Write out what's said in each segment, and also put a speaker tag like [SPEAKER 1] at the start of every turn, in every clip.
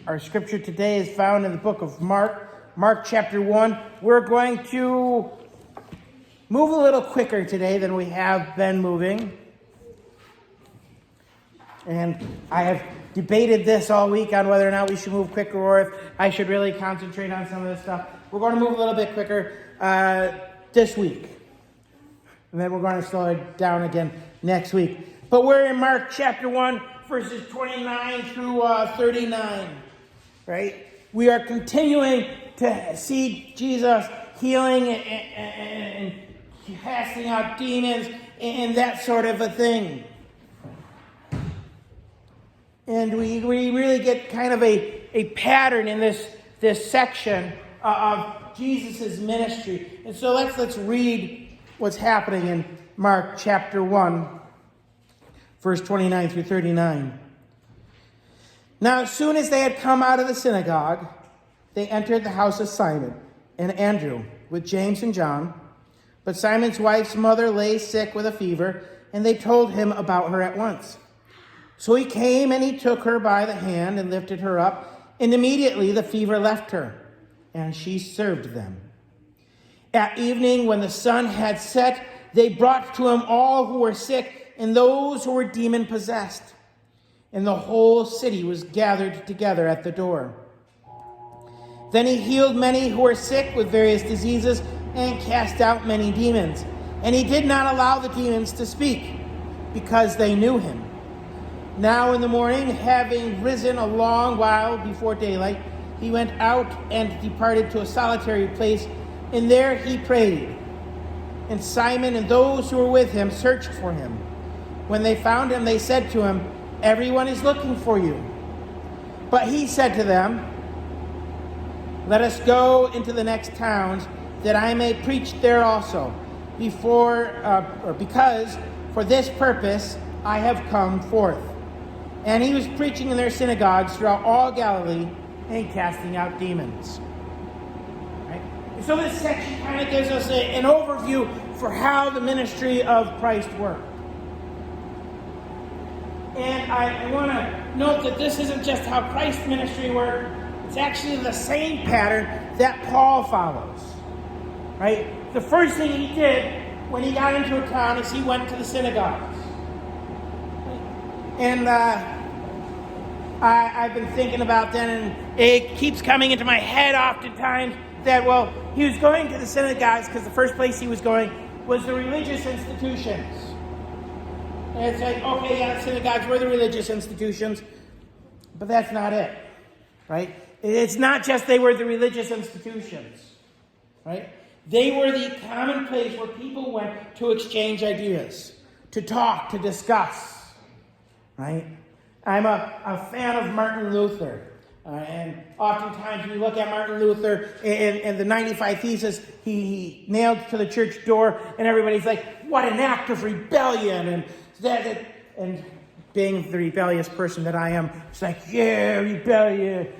[SPEAKER 1] Our scripture today is found in the book of Mark chapter 1. We're going to move a little quicker today than we have been moving. And I have debated this all week on whether or not we should move quicker or if I should really concentrate on some of this stuff. We're going to move a little bit quicker this week. And then we're going to slow it down again next week. But we're in Mark chapter 1, verses 29 through 39. Right? We are continuing to see Jesus healing and casting out demons and that sort of a thing. And we really get kind of a pattern in this section of Jesus' ministry. And so let's read what's happening in Mark chapter 1, verse 29 through 39. Now, as soon as they had come out of the synagogue, they entered the house of Simon and Andrew with James and John. But Simon's wife's mother lay sick with a fever, and they told him about her at once. So he came and he took her by the hand and lifted her up, and immediately the fever left her, and she served them. At evening, when the sun had set, they brought to him all who were sick and those who were demon-possessed. And the whole city was gathered together at the door. Then he healed many who were sick with various diseases and cast out many demons. And he did not allow the demons to speak, because they knew him. Now in the morning, having risen a long while before daylight, he went out and departed to a solitary place, and there he prayed. And Simon and those who were with him searched for him. When they found him, they said to him, "Everyone is looking for you." But he said to them, "Let us go into the next towns, that I may preach there also, because for this purpose I have come forth." And he was preaching in their synagogues throughout all Galilee and casting out demons. Right? And so this section kind of gives us an overview for how the ministry of Christ worked. And I want to note that this isn't just how Christ's ministry worked. It's actually the same pattern that Paul follows. Right? The first thing he did when he got into a town is he went to the synagogues. And I've been thinking about that, and it keeps coming into my head oftentimes that, well, he was going to the synagogues because the first place he was going was the religious institutions. And it's like, okay, yeah, the synagogues were the religious institutions, but that's not it, right? It's not just they were the religious institutions, right? They were the common place where people went to exchange ideas, to talk, to discuss, right? I'm a fan of Martin Luther, and oftentimes we look at Martin Luther and the 95 Theses he nailed to the church door, and everybody's like, what an act of rebellion, and being the rebellious person that I am, it's like, yeah, rebellion.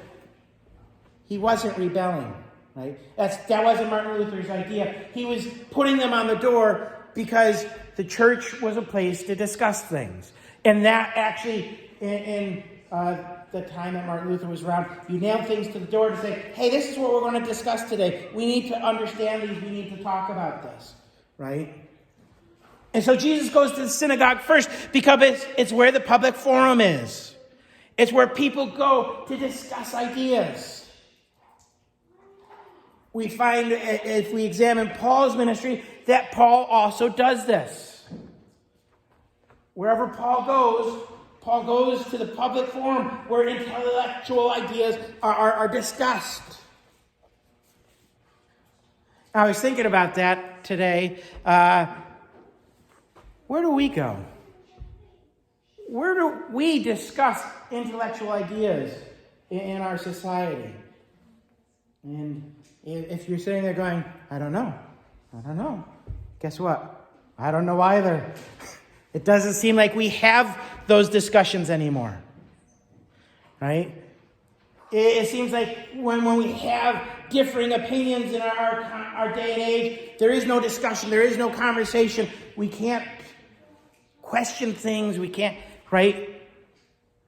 [SPEAKER 1] He wasn't rebelling, right? That wasn't Martin Luther's idea. He was putting them on the door because the church was a place to discuss things. And that actually, in the time that Martin Luther was around, you nailed things to the door to say, hey, this is what we're going to discuss today. We need to understand these. We need to talk about this, right? And so Jesus goes to the synagogue first because it's where the public forum is. It's where people go to discuss ideas. We find, if we examine Paul's ministry, that Paul also does this. Wherever Paul goes to the public forum where intellectual ideas are discussed. I was thinking about that today. Where do we go? Where do we discuss intellectual ideas in our society? And if you're sitting there going, I don't know. Guess what? I don't know either. It doesn't seem like we have those discussions anymore. Right? It seems like when we have differing opinions in our day and age, there is no discussion, there is no conversation. We can't question things, we can't, right?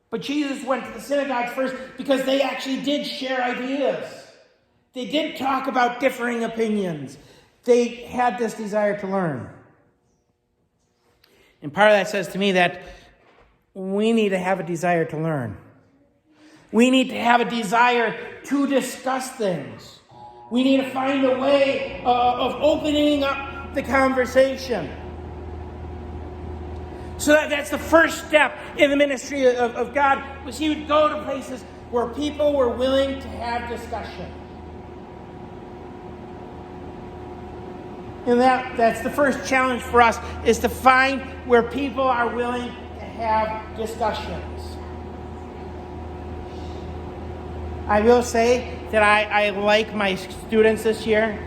[SPEAKER 1] But Jesus went to the synagogues first because they actually did share ideas. They did talk about differing opinions. They had this desire to learn. And part of that says to me that we need to have a desire to learn. We need to have a desire to discuss things. We need to find a way of opening up the conversation. So that's the first step in the ministry of God, was he would go to places where people were willing to have discussion. And that's the first challenge for us, is to find where people are willing to have discussions. I will say that I like my students this year.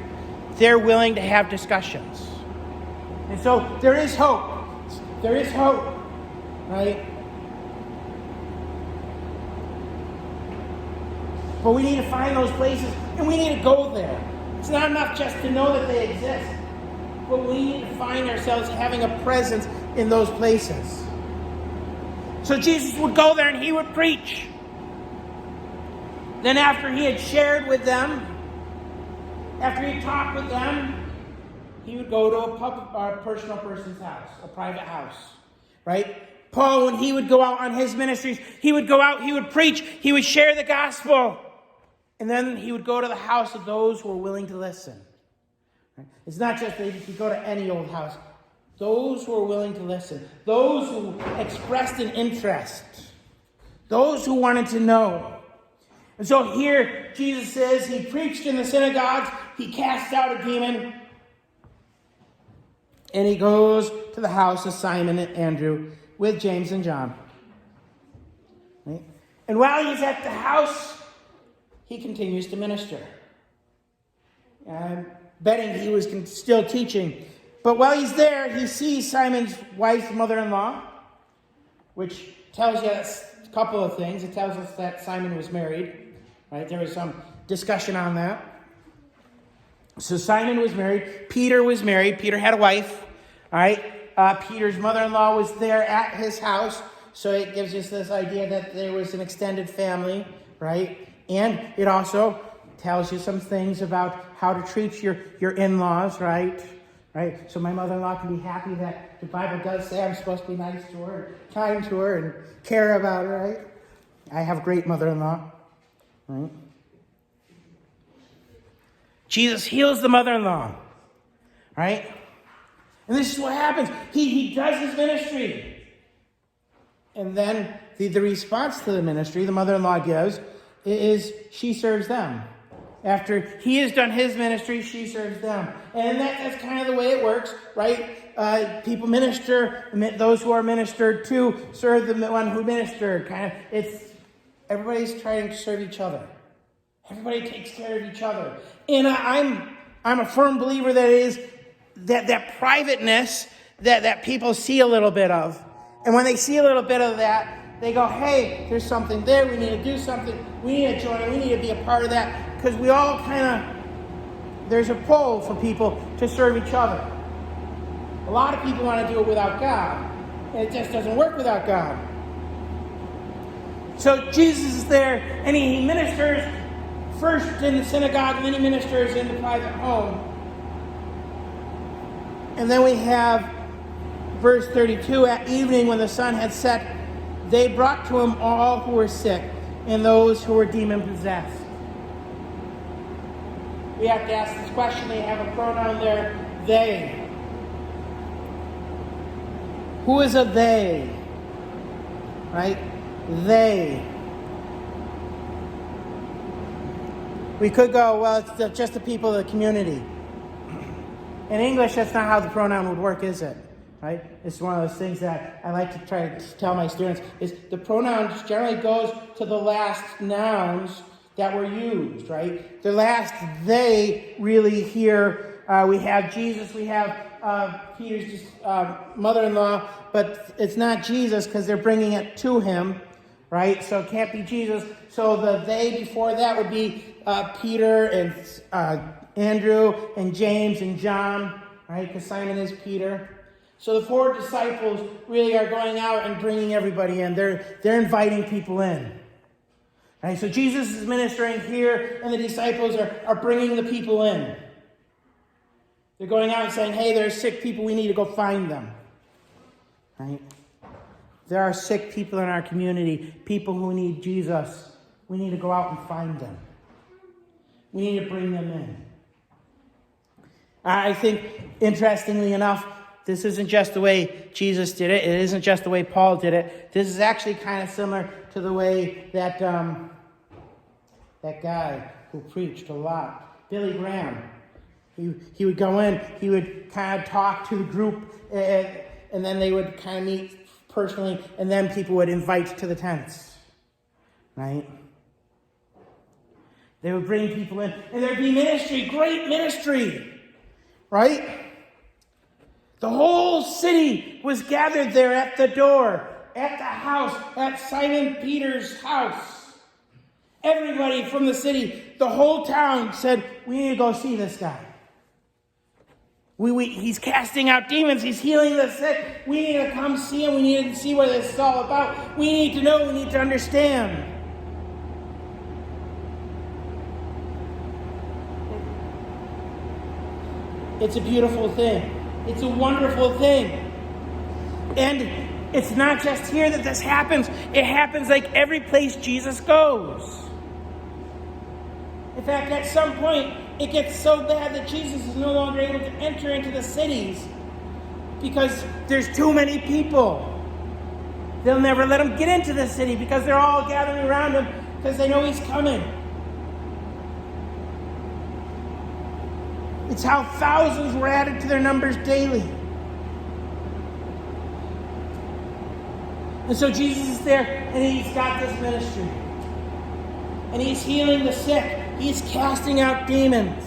[SPEAKER 1] They're willing to have discussions. And so there is hope. There is hope, right? But we need to find those places, and we need to go there. It's not enough just to know that they exist, but we need to find ourselves having a presence in those places. So Jesus would go there and he would preach. Then after he had shared with them, after he talked with them, he would go to a personal person's house, a private house, right? Paul, when he would go out on his ministries, he would go out, he would preach, he would share the gospel. And then he would go to the house of those who were willing to listen. Right? It's not just that he could go to any old house. Those who were willing to listen. Those who expressed an interest. Those who wanted to know. And so here, Jesus says he preached in the synagogues. He cast out a demon. And he goes to the house of Simon and Andrew with James and John. Right? And while he's at the house, he continues to minister. I'm betting he was still teaching. But while he's there, he sees Simon's wife's mother-in-law, which tells you a couple of things. It tells us that Simon was married. Right? There was some discussion on that. So Simon was married. Peter was married. Peter had a wife. All right. Peter's mother-in-law was there at his house. So it gives us this idea that there was an extended family. Right. And it also tells you some things about how to treat your in-laws. Right. Right. So my mother-in-law can be happy that the Bible does say I'm supposed to be nice to her, kind to her, and care about her. Right. I have a great mother-in-law. Right. Jesus heals the mother-in-law, right? And this is what happens. He does his ministry. And then the response to the ministry the mother-in-law gives is she serves them. After he has done his ministry, she serves them. And that's kind of the way it works, right? People minister, those who are ministered to serve the one who ministered. Everybody's trying to serve each other. Everybody takes care of each other. And I'm a firm believer that it is that privateness that people see a little bit of. And when they see a little bit of that, they go, hey, there's something there. We need to do something. We need to join. We need to be a part of that. Because we all there's a pull for people to serve each other. A lot of people want to do it without God. And it just doesn't work without God. So Jesus is there, and he ministers first in the synagogue, and then he ministers in the private home. And then we have verse 32, at evening when the sun had set, they brought to him all who were sick and those who were demon-possessed. We have to ask this question. They have a pronoun there, they. Who is a they? Right? They. We could go, well, it's just the people of the community. In English, that's not how the pronoun would work, is it? Right? It's one of those things that I like to try to tell my students, is the pronoun generally goes to the last nouns that were used, right? The last they really here, we have Jesus, we have Peter's mother-in-law, but it's not Jesus because they're bringing it to him, right? So it can't be Jesus. So the they before that would be Peter and Andrew and James and John, right? Because Simon is Peter. So the 4 disciples really are going out and bringing everybody in. They're inviting people in. Right? So Jesus is ministering here, and the disciples are bringing the people in. They're going out and saying, hey, there are sick people. We need to go find them. Right? There are sick people in our community, people who need Jesus. We need to go out and find them. We need to bring them in. I think, interestingly enough, this isn't just the way Jesus did it. It isn't just the way Paul did it. This is actually kind of similar to the way that that guy who preached a lot, Billy Graham. He would go in, he would kind of talk to the group, and then they would kind of meet personally, and then people would invite to the tents. Right? They would bring people in, and there'd be ministry, great ministry. Right? The whole city was gathered there at the door, at the house, at Simon Peter's house. Everybody from the city, the whole town said, we need to go see this guy. He's casting out demons. He's healing the sick. We need to come see him. We need to see what this is all about. We need to know. We need to understand. It's a beautiful thing. It's a wonderful thing. And it's not just here that this happens. It happens like every place Jesus goes. In fact, at some point, it gets so bad that Jesus is no longer able to enter into the cities because there's too many people. They'll never let him get into the city because they're all gathering around him because they know he's coming. It's how thousands were added to their numbers daily. And so Jesus is there, and he's got this ministry. And he's healing the sick. He's casting out demons.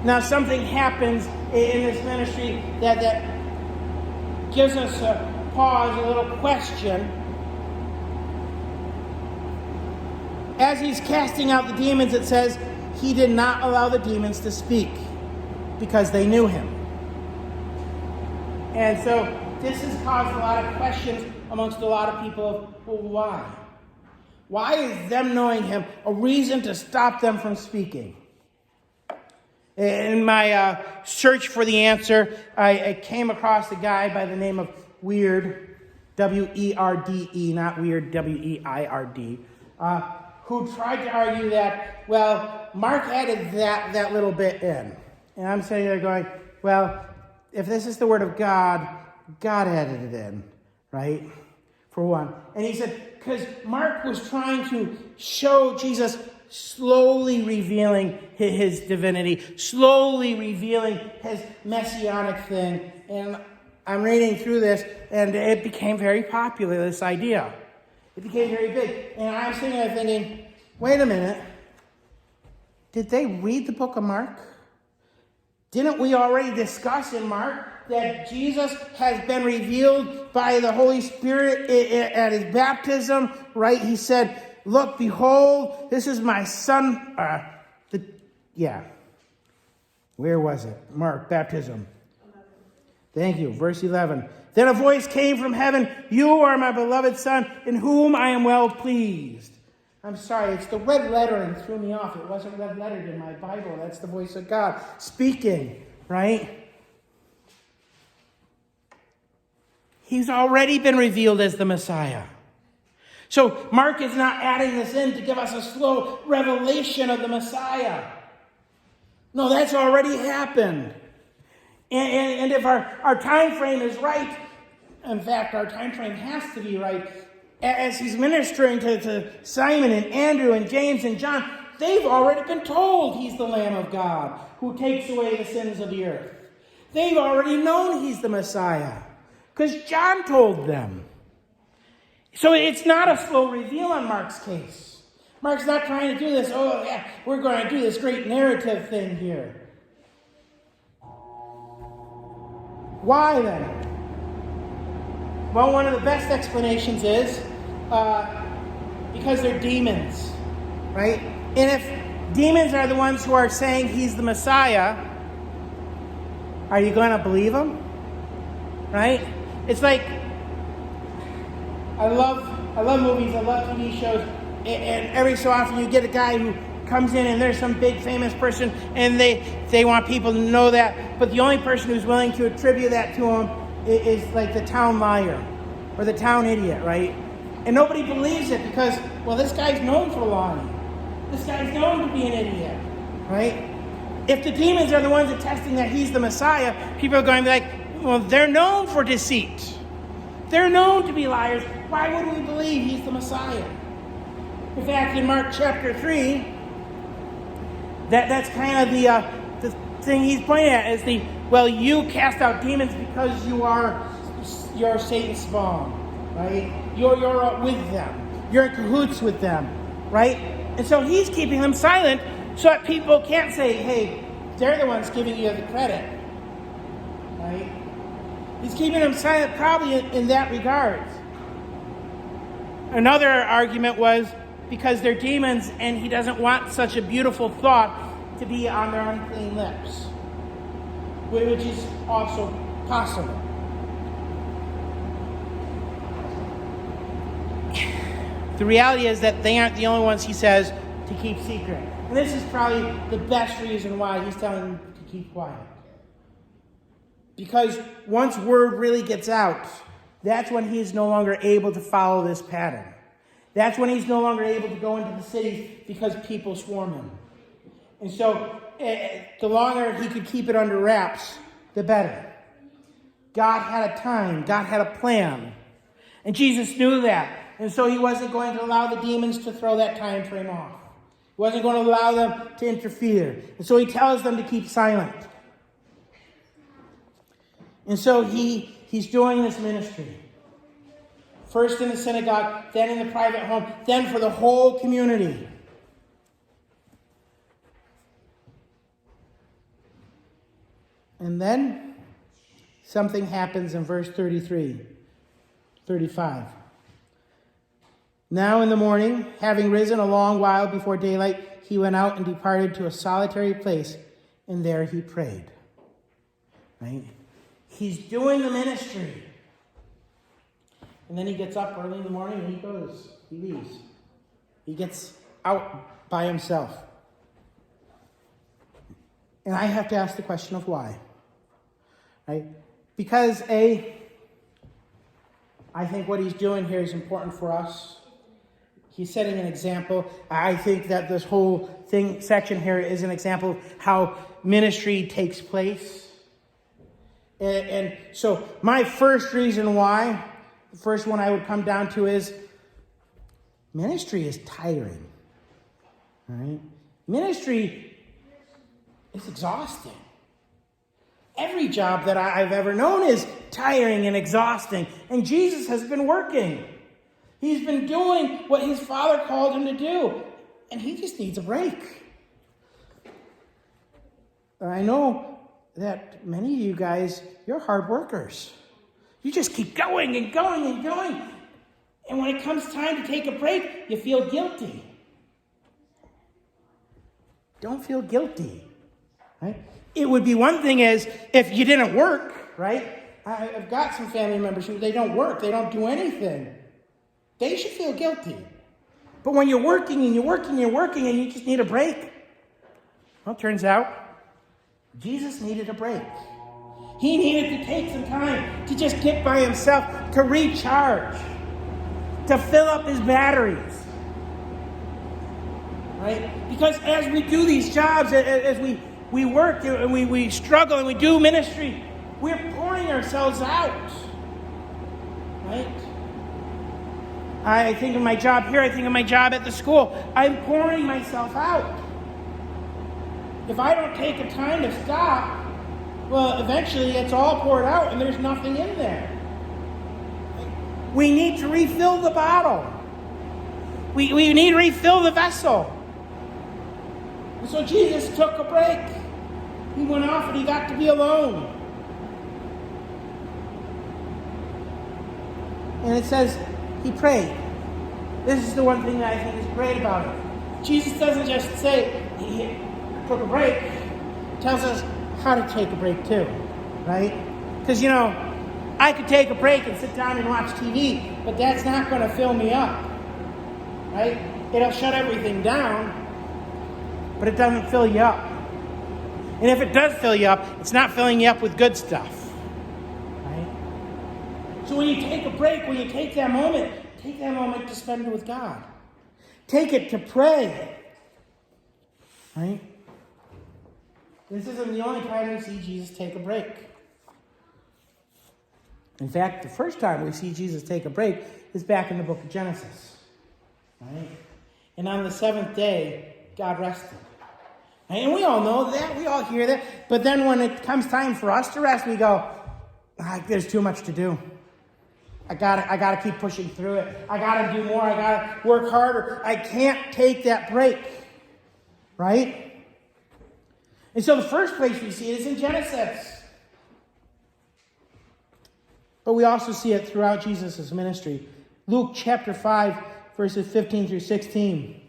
[SPEAKER 1] Now something happens in this ministry that gives us a pause, a little question. As he's casting out the demons, it says, he did not allow the demons to speak because they knew him. And so this has caused a lot of questions amongst a lot of people of, well, why? Why is them knowing him a reason to stop them from speaking? In my search for the answer, I came across a guy by the name of Weird, W-E-R-D-E, not Weird, W-E-I-R-D, who tried to argue that, well, Mark added that little bit in. And I'm sitting there going, well, if this is the word of God, God added it in, right? For one. And he said, because Mark was trying to show Jesus slowly revealing his divinity, slowly revealing his messianic thing. And I'm reading through this, and it became very popular, this idea. It became very big. And I'm sitting there thinking, wait a minute. Did they read the book of Mark? Didn't we already discuss in Mark that Jesus has been revealed by the Holy Spirit at his baptism, right? He said, look, behold, this is my son. Where was it? Mark, baptism. 11. Thank you. Verse 11. Then a voice came from heaven. You are my beloved son, in whom I am well pleased. I'm sorry, it's the red lettering threw me off. It wasn't red lettered in my Bible. That's the voice of God speaking, right? He's already been revealed as the Messiah. So Mark is not adding this in to give us a slow revelation of the Messiah. No, that's already happened. And if our time frame is right, in fact, our time frame has to be right, as he's ministering to Simon and Andrew and James and John, they've already been told he's the Lamb of God who takes away the sins of the earth. They've already known he's the Messiah because John told them. So it's not a slow reveal on Mark's case. Mark's not trying to do this, we're going to do this great narrative thing here. Why then? Well, one of the best explanations is because they're demons, right? And if demons are the ones who are saying he's the Messiah, Are you going to believe him? Right? It's like, I love movies, I love TV shows, and every so often you get a guy who comes in and there's some big famous person and they want people to know that, but the only person who's willing to attribute that to him is like the town liar or the town idiot, right? And nobody believes it because, well, this guy's known for lying. This guy's known to be an idiot, right? If the demons are the ones attesting that he's the Messiah, people are going to be like, well, they're known for deceit. They're known to be liars. Why would we believe he's the Messiah? In fact, in Mark chapter 3, that's kind of the thing he's pointing at is you cast out demons because you're Satan's spawn, right? You're with them. You're in cahoots with them, right? And so he's keeping them silent so that people can't say, hey, they're the ones giving you the credit, right? He's keeping them silent probably in that regard. Another argument was because they're demons and he doesn't want such a beautiful thought to be on their unclean lips, which is also possible. The reality is that they aren't the only ones, he says, to keep secret. And this is probably the best reason why he's telling them to keep quiet. Because once word really gets out, that's when he's no longer able to follow this pattern. That's when he's no longer able to go into the cities because people swarm him. And so the longer he could keep it under wraps, the better. God had a time. God had a plan. And Jesus knew that. And so he wasn't going to allow the demons to throw that time frame off. He wasn't going to allow them to interfere. And so he tells them to keep silent. And so he's doing this ministry. First in the synagogue, then in the private home, then for the whole community. And then something happens in verse 35. Now in the morning, having risen a long while before daylight, he went out and departed to a solitary place, and there he prayed. Right? He's doing the ministry. And then he gets up early in the morning and he leaves. He gets out by himself. And I have to ask the question of why. Right? Because I think what he's doing here is important for us. He's setting an example. I think that this whole section here is an example of how ministry takes place. And so my first reason why, the first one I would come down to is ministry is tiring. All right? Ministry is exhausting. Every job that I've ever known is tiring and exhausting. And Jesus has been working. He's been doing what his Father called him to do. And he just needs a break. I know that many of you guys, you're hard workers. You just keep going and going and going. And when it comes time to take a break, you feel guilty. Don't feel guilty. Right? It would be one thing is if you didn't work, right? I've got some family members who they don't work. They don't do anything. They should feel guilty. But when you're working and you're working and you're working and you just need a break, well, it turns out Jesus needed a break. He needed to take some time to just get by himself, to recharge, to fill up his batteries. Right? Because as we do these jobs, as we work and we struggle and we do ministry, we're pouring ourselves out. Right? I think of my job here, I think of my job at the school. I'm pouring myself out. If I don't take a time to stop, well, eventually it's all poured out and there's nothing in there. We need to refill the bottle. We need to refill the vessel. And so Jesus took a break. He went off and he got to be alone. And it says he prayed. This is the one thing that I think is great about it. Jesus doesn't just say he took a break. He tells us how to take a break too. right? Because, I could take a break and sit down and watch TV, but that's not going to fill me up, right? It'll shut everything down, but it doesn't fill you up. And if it does fill you up, it's not filling you up with good stuff, right? So when you take a break, when you take that moment to spend it with God. Take it to pray, right? This isn't the only time we see Jesus take a break. In fact, the first time we see Jesus take a break is back in the book of Genesis, right? And on the seventh day, God rested. And we all know that. We all hear that. But then when it comes time for us to rest, we go, there's too much to do. I gotta keep pushing through it. I gotta do more. I gotta work harder. I can't take that break, right? And so the first place we see it is in Genesis. But we also see it throughout Jesus' ministry. Luke chapter 5, verses 15 through 16.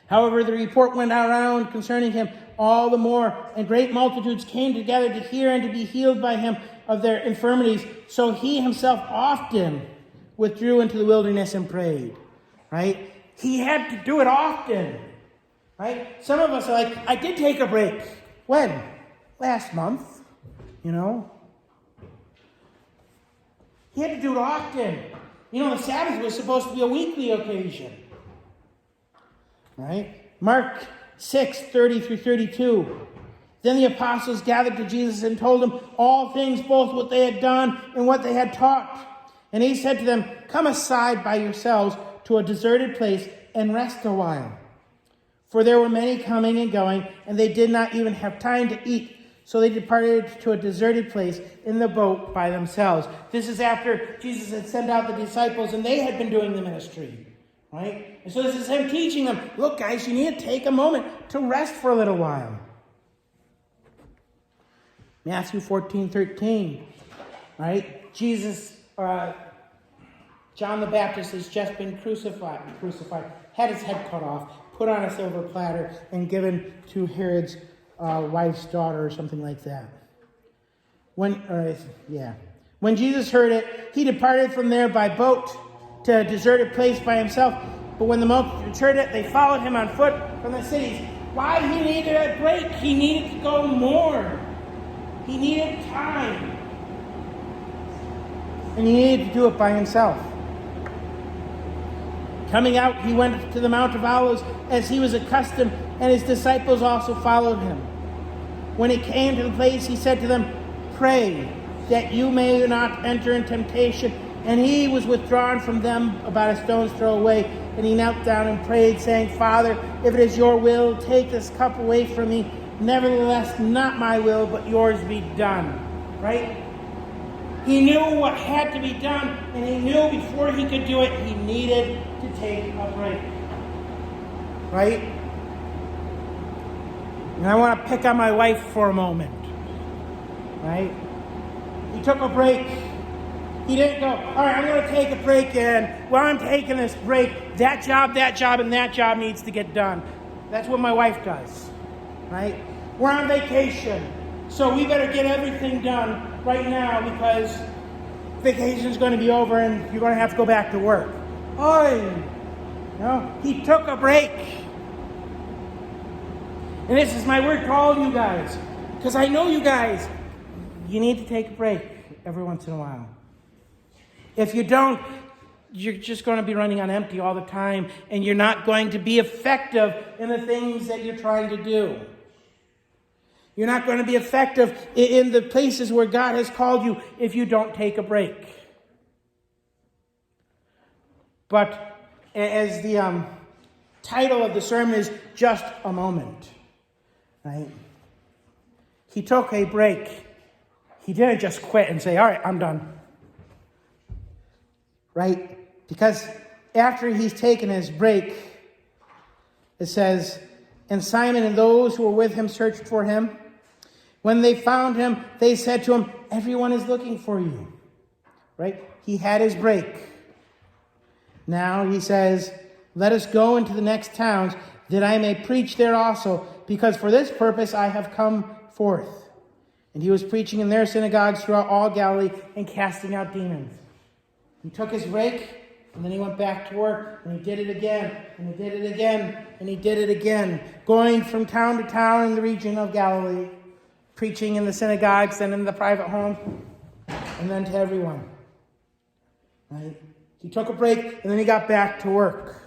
[SPEAKER 1] However, the report went around concerning him all the more, and great multitudes came together to hear and to be healed by him of their infirmities. So he himself often withdrew into the wilderness and prayed. Right? He had to do it often. Right? Some of us are like, I did take a break. When? Last month. He had to do it often. The Sabbath was supposed to be a weekly occasion. Right? Mark 6, 30 through 32. Then the apostles gathered to Jesus and told him all things, both what they had done and what they had taught. And he said to them, come aside by yourselves to a deserted place and rest a while. For there were many coming and going, and they did not even have time to eat. So they departed to a deserted place in the boat by themselves. This is after Jesus had sent out the disciples and they had been doing the ministry. Right? And so this is him teaching them, look guys, you need to take a moment to rest for a little while. Matthew 14:13. Right? John the Baptist has just been crucified, had his head cut off, put on a silver platter, and given to Herod's wife's daughter or something like that. When Jesus heard it, he departed from there by boat to a deserted place by himself. But when the multitude heard it, they followed him on foot from the cities. Why? He needed a break. He needed to go more. He needed time. And he needed to do it by himself. Coming out, he went to the Mount of Olives as he was accustomed, and his disciples also followed him. When he came to the place, he said to them, pray that you may not enter in temptation. And he was withdrawn from them about a stone's throw away, and he knelt down and prayed, saying, Father, if it is your will, take this cup away from me. Nevertheless, not my will, but yours be done. Right? He knew what had to be done, and he knew before he could do it, he needed to take a break. Right? And I want to pick on my wife for a moment. Right? He took a break. He didn't go, all right, I'm going to take a break, and while I'm taking this break, that job, and that job needs to get done. That's what my wife does. Right? We're on vacation, so we better get everything done right now because vacation's going to be over and you're going to have to go back to work. He took a break. And this is my word to all of you guys, because I know you guys, you need to take a break every once in a while. If you don't, you're just going to be running on empty all the time, and you're not going to be effective in the things that you're trying to do. You're not going to be effective in the places where God has called you if you don't take a break. But as the title of the sermon is, Just a Moment. Right? He took a break. He didn't just quit and say, all right, I'm done. Right? Because after he's taken his break, it says, and Simon and those who were with him searched for him. When they found him, they said to him, everyone is looking for you. Right? He had his break. Now he says, let us go into the next towns, that I may preach there also, because for this purpose I have come forth. And he was preaching in their synagogues throughout all Galilee and casting out demons. He took his break, and then he went back to work, and he did it again, and he did it again, and he did it again, going from town to town in the region of Galilee, preaching in the synagogues and in the private homes, and then to everyone. Right? He took a break, and then he got back to work.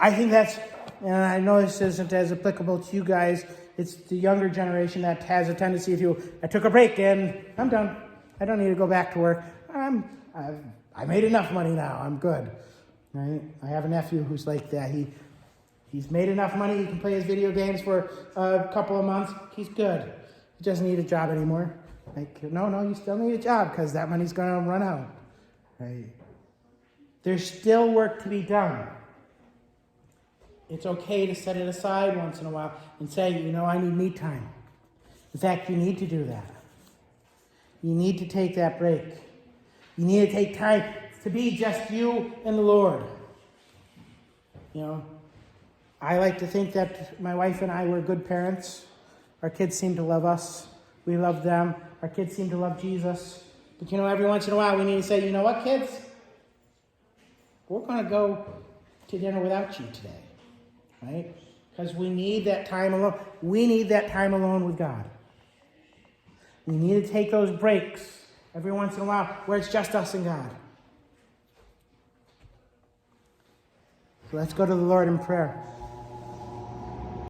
[SPEAKER 1] I think that's, and I know this isn't as applicable to you guys, it's the younger generation that has a tendency to, I took a break and I'm done. I don't need to go back to work. I made enough money now. I'm good. Right? I have a nephew who's like that. He's made enough money. He can play his video games for a couple of months. He's good. He doesn't need a job anymore. Like, no, you still need a job because that money's going to run out. Right? There's still work to be done. It's okay to set it aside once in a while and say, I need me time. In fact, you need to do that. You need to take that break. You need to take time to be just you and the Lord. I like to think that my wife and I were good parents. Our kids seem to love us. We love them. Our kids seem to love Jesus. But every once in a while we need to say, you know what, kids? We're going to go to dinner without you today. Right? Because we need that time alone. We need that time alone with God. We need to take those breaks every once in a while where it's just us and God. So let's go to the Lord in prayer.